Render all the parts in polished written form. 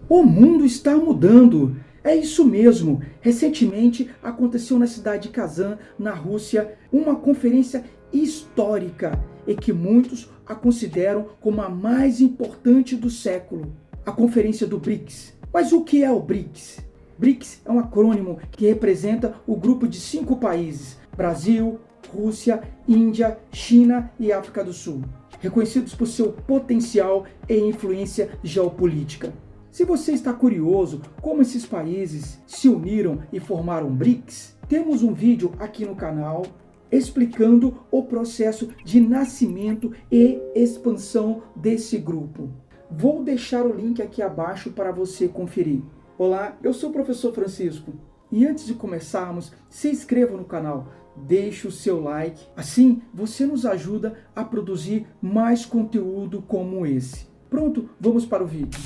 O mundo está mudando. É isso mesmo. Recentemente aconteceu na cidade de Kazan, na Rússia, uma conferência histórica e que muitos a consideram como a mais importante do século. A conferência do BRICS. Mas o que é o BRICS? BRICS é um acrônimo que representa o grupo de 5 países: Brasil, Rússia, Índia, China e África do Sul, reconhecidos por seu potencial e influência geopolítica. Se você está curioso como esses países se uniram e formaram BRICS, temos um vídeo aqui no canal explicando o processo de nascimento e expansão desse grupo. Vou deixar o link aqui abaixo para você conferir. Olá, eu sou o professor Francisco e antes de começarmos, se inscreva no canal, deixe o seu like, assim você nos ajuda a produzir mais conteúdo como esse. Pronto, vamos para o vídeo.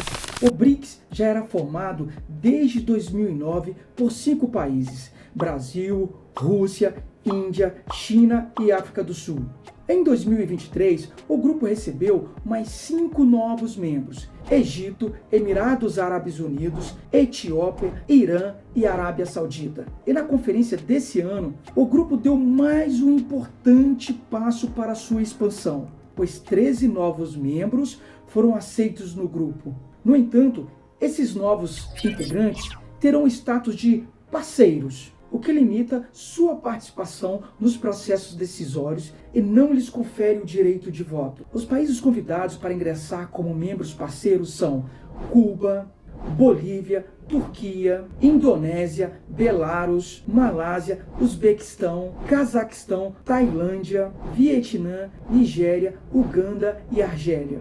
O BRICS já era formado desde 2009 por 5 países: Brasil, Rússia, Índia, China e África do Sul. Em 2023, o grupo recebeu mais 5 novos membros: Egito, Emirados Árabes Unidos, Etiópia, Irã e Arábia Saudita. E na conferência desse ano, o grupo deu mais um importante passo para sua expansão, pois 13 novos membros foram aceitos no grupo. No entanto, esses novos integrantes terão status de parceiros, o que limita sua participação nos processos decisórios e não lhes confere o direito de voto. Os países convidados para ingressar como membros parceiros são Cuba, Bolívia, Turquia, Indonésia, Belarus, Malásia, Uzbequistão, Cazaquistão, Tailândia, Vietnã, Nigéria, Uganda e Argélia.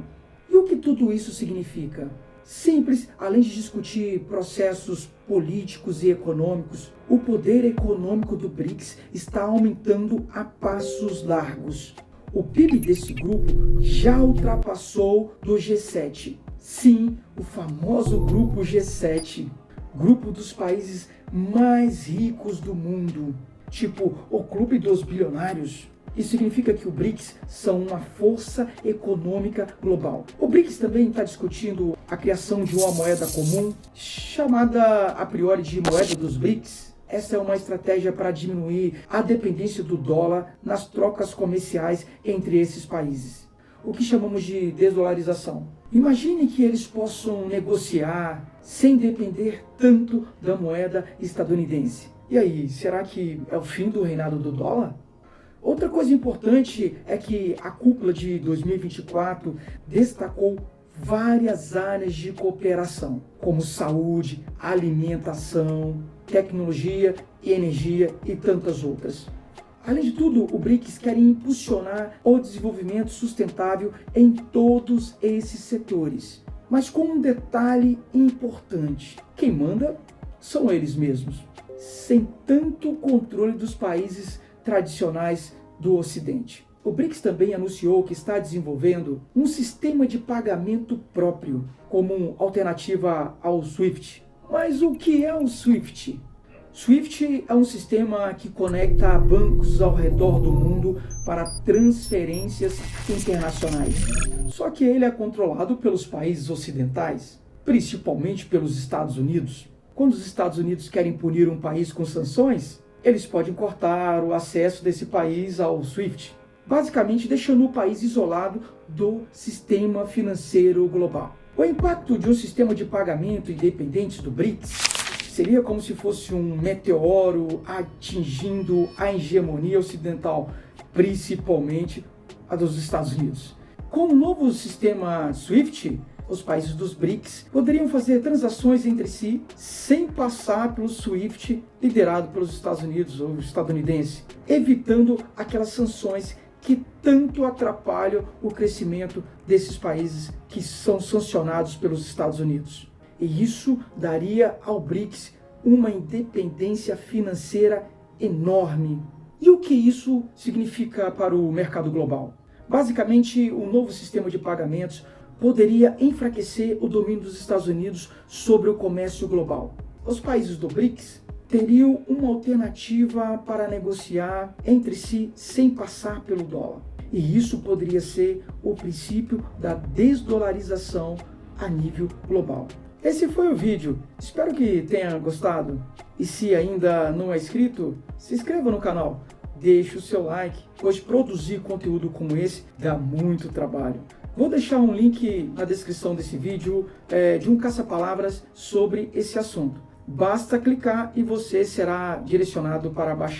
E o que tudo isso significa? Simples, além de discutir processos políticos e econômicos, o poder econômico do BRICS está aumentando a passos largos. O PIB desse grupo já ultrapassou do G7. Sim, o famoso grupo G7, grupo dos países mais ricos do mundo, tipo o Clube dos Bilionários. Isso significa que o BRICS são uma força econômica global. O BRICS também está discutindo a criação de uma moeda comum, chamada a priori de moeda dos BRICS. Essa é uma estratégia para diminuir a dependência do dólar nas trocas comerciais entre esses países, o que chamamos de desdolarização. Imagine que eles possam negociar sem depender tanto da moeda estadunidense. E aí, será que é o fim do reinado do dólar? Outra coisa importante é que a cúpula de 2024 destacou várias áreas de cooperação, como saúde, alimentação, tecnologia e energia e tantas outras. Além de tudo, o BRICS quer impulsionar o desenvolvimento sustentável em todos esses setores. Mas com um detalhe importante: quem manda são eles mesmos, sem tanto controle dos países tradicionais do Ocidente. O BRICS também anunciou que está desenvolvendo um sistema de pagamento próprio, como alternativa ao SWIFT. Mas o que é o SWIFT? SWIFT é um sistema que conecta bancos ao redor do mundo para transferências internacionais. Só que ele é controlado pelos países ocidentais, principalmente pelos Estados Unidos. Quando os Estados Unidos querem punir um país com sanções, eles podem cortar o acesso desse país ao SWIFT, basicamente deixando o país isolado do sistema financeiro global. O impacto de um sistema de pagamento independente do BRICS seria como se fosse um meteoro atingindo a hegemonia ocidental, principalmente a dos Estados Unidos. Com o novo sistema SWIFT, os países dos BRICS poderiam fazer transações entre si sem passar pelo SWIFT liderado pelos Estados Unidos ou estadunidense, evitando aquelas sanções que tanto atrapalham o crescimento desses países que são sancionados pelos Estados Unidos. E isso daria ao BRICS uma independência financeira enorme. E o que isso significa para o mercado global? Basicamente, o novo sistema de pagamentos poderia enfraquecer o domínio dos Estados Unidos sobre o comércio global. Os países do BRICS teriam uma alternativa para negociar entre si sem passar pelo dólar. E isso poderia ser o princípio da desdolarização a nível global. Esse foi o vídeo, espero que tenha gostado. E se ainda não é inscrito, se inscreva no canal, deixe o seu like, pois produzir conteúdo como esse dá muito trabalho. Vou deixar um link na descrição desse vídeo de um caça-palavras sobre esse assunto. Basta clicar e você será direcionado para baixar.